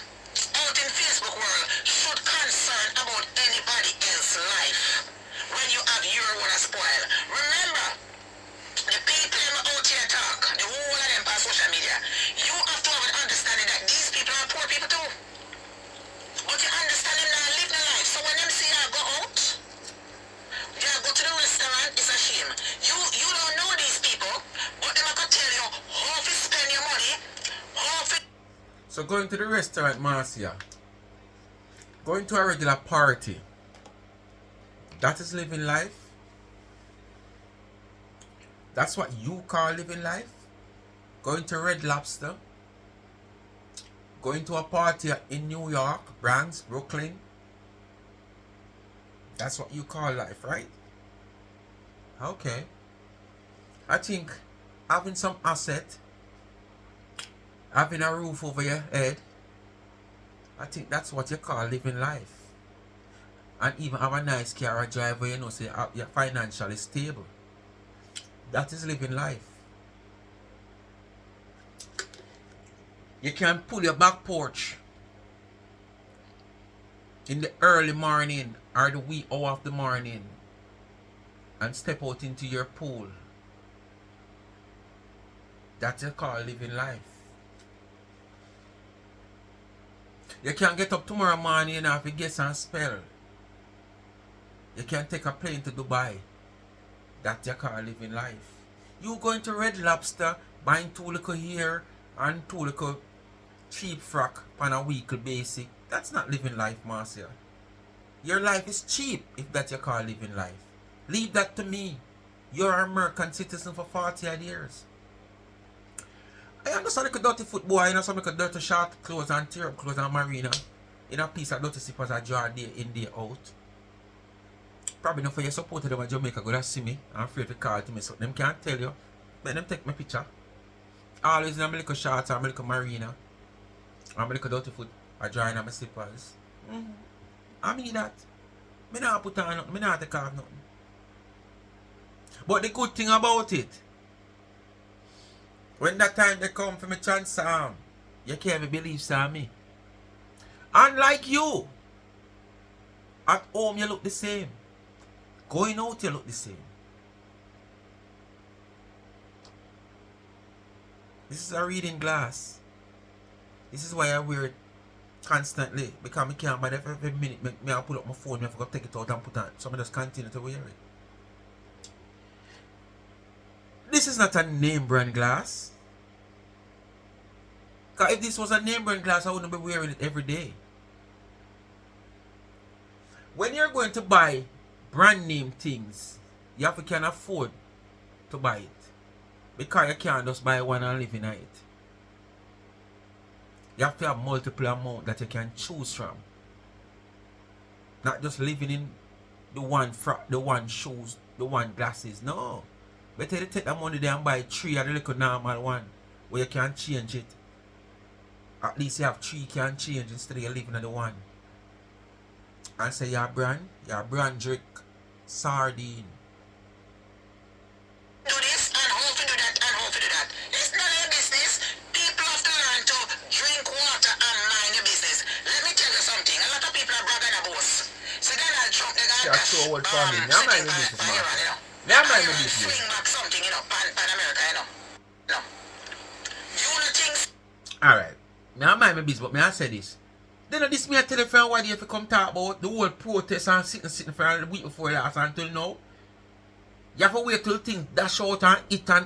out in Facebook world should concern about anybody else's life. When you have your one to spoil. Remember, the people out here talk, the whole of them on social media, you have to have an understanding that these people are poor people too. But you understand them now live their life. So when them see you go out, you go to the restaurant, it's a shame. You don't know these people, but them are going to tell you how to spend your money, how to... So going to the restaurant, Marcia, going to a regular party, that is living life? That's what you call living life? Going to Red Lobster, going to a party in New York, Bronx, Brooklyn, that's what you call life, right? Okay. I think having some asset, having a roof over your head, I think that's what you call living life. And even have a nice car or drive where you know say you're financially stable. That is living life. You can pull your back porch in the early morning or the wee hour of the morning and step out into your pool. That's you call living life. You can get up tomorrow morning and have to get some spell. You can take a plane to Dubai. That you call living life. You going to Red Lobster, buying 2 little here and 2 little cheap frock on a weekly basis. That's not living life, Marcia. Your life is cheap if that you call living life. Leave that to me. You're an American citizen for 40 odd years. I understand like a dirty football, you know, some like a dirty short clothes and tear up clothes and marina. In a piece of dirty slippers I draw day in, day out. Probably not for your supporter them in Jamaica go to see me. I'm afraid to call to me, so them can't tell you. Let them take my picture. Always in my little shorts and my little marina. And my little dirty foot I draw in my slippers. I mean that. Me not put on nothing, me not take off nothing. But the good thing about it, when that time they come for me chance you can't even believe me. Unlike you, at home you look the same. Going out you look the same. This is a reading glass. This is why I wear it constantly. Because I can't buy every minute. Me I pull up my phone, I forgot to take it out and put on. So I just continue to wear it. This is not a name brand glass. Because if this was a name brand glass, I wouldn't be wearing it every day. When you're going to buy brand name things, you have to can afford to buy it. Because you can't just buy one and live in it. You have to have multiple amount that you can choose from. Not just living in the one shoes, the one glasses. No. Better you take that money there and buy 3 of the little normal one where you can change it. At least you have 3 you can change instead of you living in the one. And say your brand drink sardine. Do this and how to do that and how to do that. It's none of your business. People have to learn to drink water and mind your business. Let me tell you something. A lot of people are bragging about us. So then I'll trump the guy. That's so old for me. Now mind your business, man. Now mind your business. Swing back something, you know, pan America, you know. No. You know things. Alright. Now mind my business, but me I say this. Then this me I tell you for why if you come talk about the whole protest and sitting for a week before last until now. You have to wait till things dash out and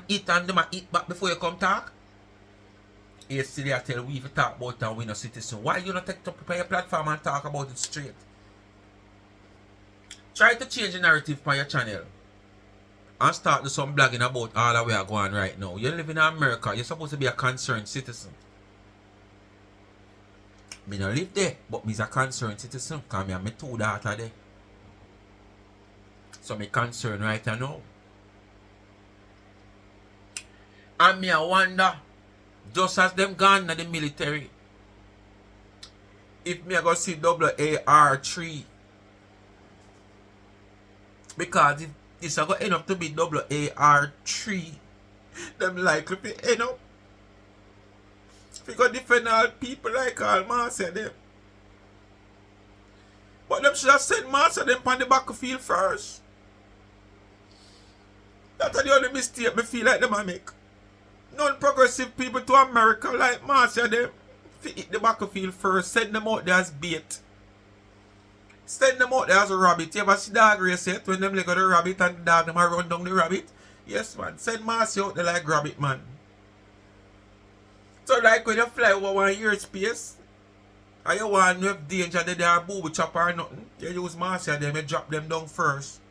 eat and them eat back before you come talk. Yesterday I tell we if you talk about that we no citizen. Why you not take up your platform and talk about it straight? Try to change the narrative on your channel. And start do some blogging about all the way are going right now. You live in America, you're supposed to be a concerned citizen. Me not live there, but me's a concerned citizen because me have my 2 daughters there. So me concerned right now. And me I wonder, Just as them gone to the military. If me I go see WAR3. Because if this are going to end up to be WAR3, them likely to end up. If you go defend all people like all Marcia them. But them should have sent Marcia them on the battlefield first. That's the only mistake me feel like them I make. Non-progressive people to America like Marcia them hit the battlefield first, send them out there as bait. Send them out there as a rabbit. You ever see dog race yet? When them leg on the rabbit and the dog them run down the rabbit? Yes man, send Marcia out there like rabbit man. So like when you fly over 1 year space and you want to have danger that they are booby chopper or nothing, you use Marcia them, you drop them down first.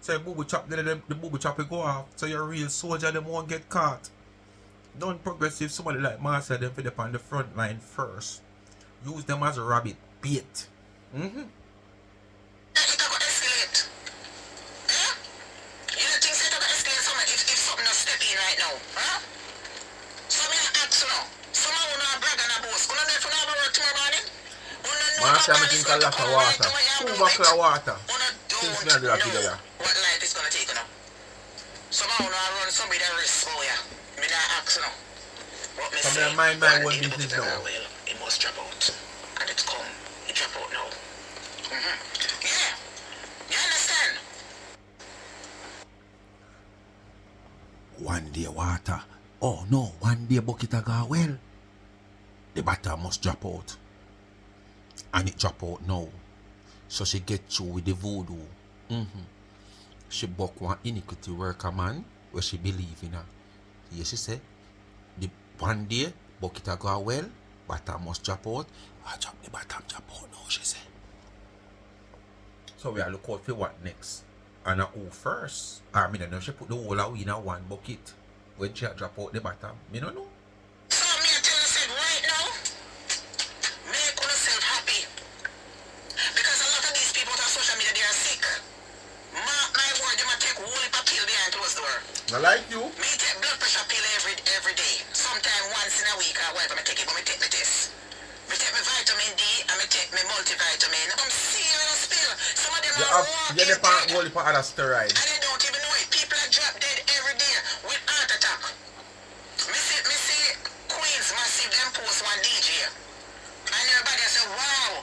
So you booby chop the booby chopper go off. So your real soldier them won't get caught. Non-progressive somebody like Marcia them for them on the front line first. Use them as a rabbit bait. Mm-hmm. It got escalate. Huh? You don't think it got escalate if something not step in right now? Huh? So me ask you now. Some of you know brag and a boast. You know if you know about work tomorrow morning? Marcia me drink a lot of water. 2 bottles of water. Since me I do that video. What life is gonna take you now? Some of you know I run somebody that risk for you. Me not ask you now. What me So say? me mind my own business now. It must drop out. And it's come. It drop out now. Yeah. You understand? One day water. Oh no, one day bucket a go well. The butter must drop out. And it drop out now. So she get through with the voodoo. She buck one iniquity worker man where she believe in her. Yes, she said, the one day bucket a go well, butter must drop out. I drop the butter drop out now, she said. So we are look out for what next. And who first? I mean, I know she put the whole of in a one bucket when she drop out the bottom. Me don't know. So me tell you right now, make yourself happy. Because a lot of these people on social media, they are sick. Mark my word, they might take whole heap of pill behind closed door. I like you. Me take blood pressure pill every day. Sometimes once in a week or whatever I take it, but me take my test. Me take my vitamin D and me take my multivitamin. I'm serious pill. Some of them are walking You depend dead. only for other steroids. And they don't even know it. People are drop dead every day with heart attack. Me see Queens Massive them post one DJ. And everybody say, wow,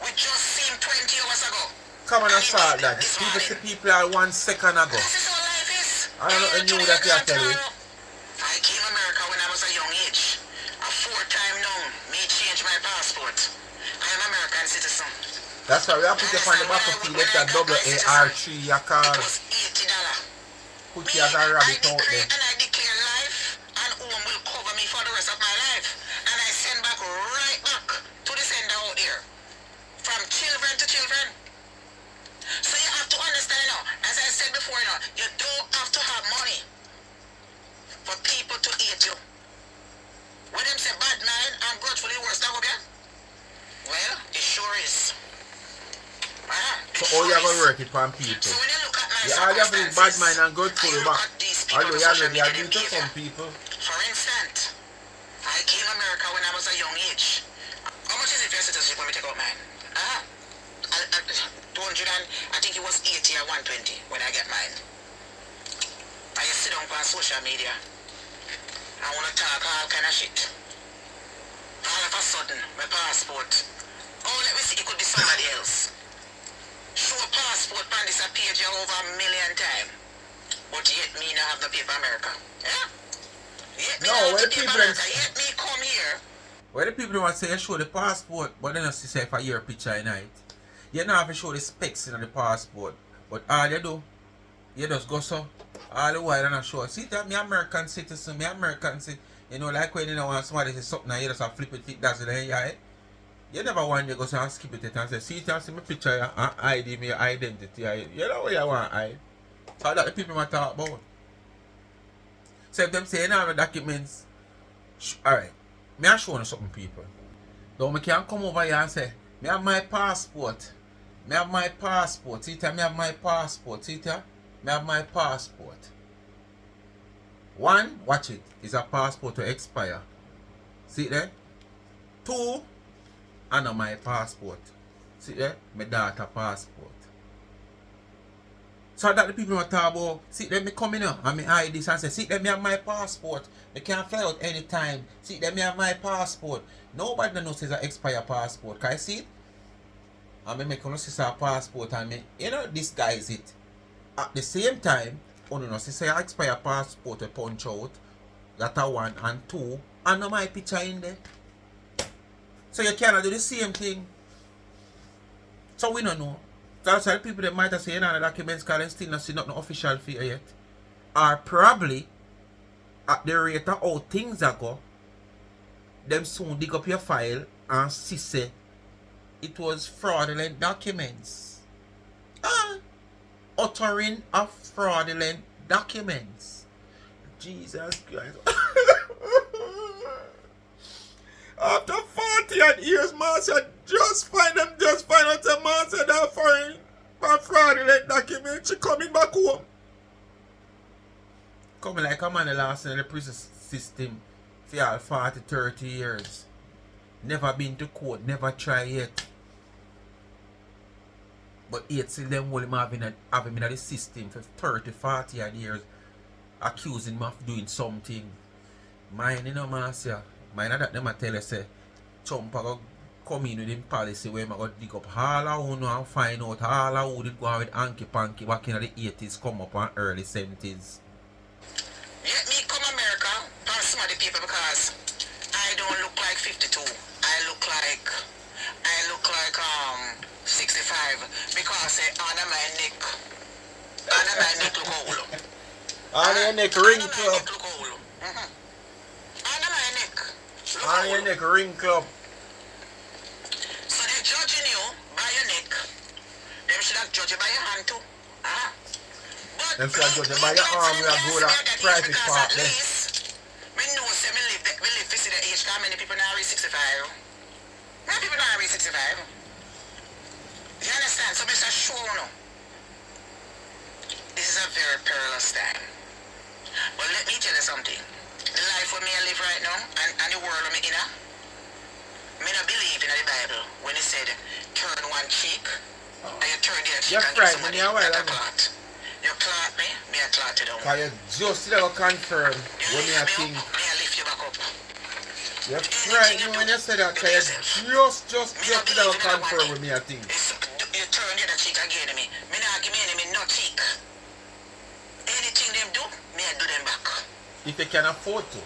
we just seen 20 hours ago. Come on and And start it that. this People see morning. people are 1 second ago. This is how life is. I don't know, I knew that you are telling. I came to America when I was a young age. A 4-time now, me change my passport. I am American citizen. That's why we have put you on the battlefield. Let that WAR3 you call. It was $80. Put you as a rabbit out there. And I declare life, and home will cover me for the rest of my life. And I send back right back to the sender out there. From children to children. So you have to understand now, as I said before now, you don't have to have money for people to hate you. When them say bad mind and grudgefully worse than okay? Well, it sure is. So how you going to work it for people? So when you look at my You all have this bad mind and good for and the you look back. at these people Although on you social already are media, doing to them some behavior. people. For instance, I came to America when I was a young age. How much is it for your citizenship when we take out mine? 200 and I think it was 80 or 120 when I get mine. I just sit down on social media. I want to talk all kind of shit. All of a sudden, my passport. Oh, let me see, it could be somebody else. Show a passport on this a page over 1 million times. But yet me not have the paper America. Yeah? Yet me No, not have where the the paper people America. Yet me come here. Where the people want to say you show the passport, but then you say for your picture in it. You don't have to show the specs in the passport. But all you do, you just go so. All the while and I show. See that me American citizen, me American citizen. You know, like when you know want somebody say something and you just have flip it, that's it, yeah. You never want to go so and skip it and say, see it and see my picture and ID me identity. You know what you want to hide. So that the people might talk about. So if them say you don't have the documents, alright, me I show you something people. Though me can come over here and say, me have my passport. Me have my passport. See it? Me have my passport. See it? Me have my passport. 1, watch it, is a passport to expire. See it there? 2, I know my passport. See it there? My daughter passport. So that the people want to talk about, see them me come in here and me hide this and say, see them me have my passport. Me can't fly out anytime. See them me have my passport. Nobody knows it's an expire passport. Can you see it? And me make you see a passport and me, you know, disguise it. At the same time, you know, say I expire passport to punch out. That a 1 and 2. And no my picture in there. So you cannot do the same thing. So we don't know. So that's why the people that might have said, you know, the documents because they still not see nothing official for you yet. Or probably, at the rate of how things are go, them soon dig up your file and see say it was fraudulent documents. Uttering of fraudulent documents. Jesus Christ. After 40 odd years, Marcia just find out that Marcia that foreign fraudulent documents. She coming back home. Coming like a man that lost in the prison system for all 40, 30 years. Never been to court, never try yet. But yet still them will have him in the system for 30, 40 odd years, accusing him of doing something. Mine, you know, Marcia. Mine that them a tell you say Trump a go come in with him policy where I go dig up all of who and find out all of who did go on with Anki Panky back in the 80s come up and early 70s. Let me come America past some of the people because I don't look like 52. I look like 65 because under my neck look old. On your neck wrinkle up. Under my neck. On your neck wrinkle up. So they're judging you by your neck. Them should have judged you by your hand too. But Them should have judged you by your arm. We have go to private part there. We know say we live to see the age. How many people now reach 65? Many people now reach 65. You understand? So Mr. Show no. This is a very perilous time. But let me tell you something. The life where me I live right now and the world I'm in, me not believe in the Bible when it said turn one cheek and you turn the other cheek and give somebody that clot. You clot me I clot you down. Because you just never confirm when me I think. Me I lift you back up. You're frightened when you say that because you just never confirm with me I think. You turn the other cheek again me. Me not give me enemy no cheek. Anything them do, me I do them back. If you can afford to.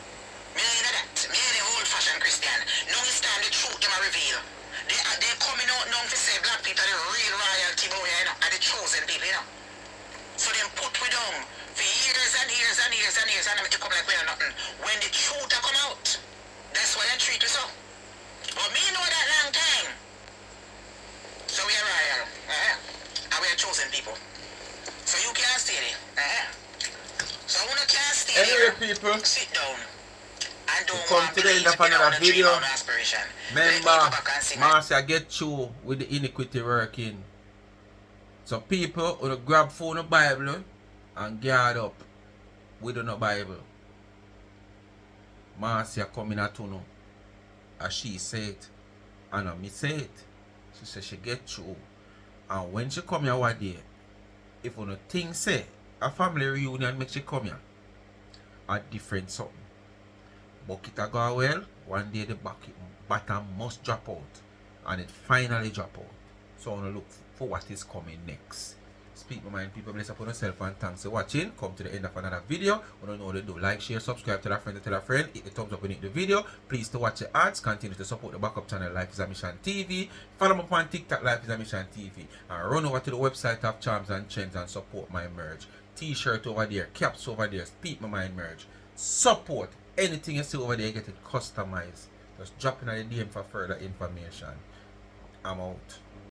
Me ain't that. Me ain't the old-fashioned Christian. Now it's time the truth them a reveal. They coming out now to say black people are the real royalty boy, you know, are the chosen people, you know. So them put we down for years and years and years and years and them to come like we are nothing. When the truth a come out, that's why they treat us so. But me know that long time. So we are royal. And we are chosen people. So you can't stay there. So when you can't stay anyway, there, people, sit down and don't come to the end of another video. Remember, Marcia get you with the iniquity working. So people will grab phone of Bible and guard up with the Bible. Marcia coming at you now. As she said, and me say it. She said she get you. And when she come here one day, if you no think say a family reunion make she come here, a different something. But it a go well, one day the bottom must drop out. And it finally drop out. So I want to look for what is coming next. Speak my mind, people. Bless upon yourself and thanks for watching. Come to the end of another video. I don't know what to do. Like, share, subscribe, tell a friend, hit the thumbs up when you like the video. Please to watch the ads. Continue to support the backup channel Life is a Mission TV. Follow me on TikTok Life is a Mission TV. And run over to the website of Charms and Trends and support my merch. T-shirt over there, caps over there, Speak my mind merch. Support anything you see over there, get it customized. Just drop in the DM for further information. I'm out.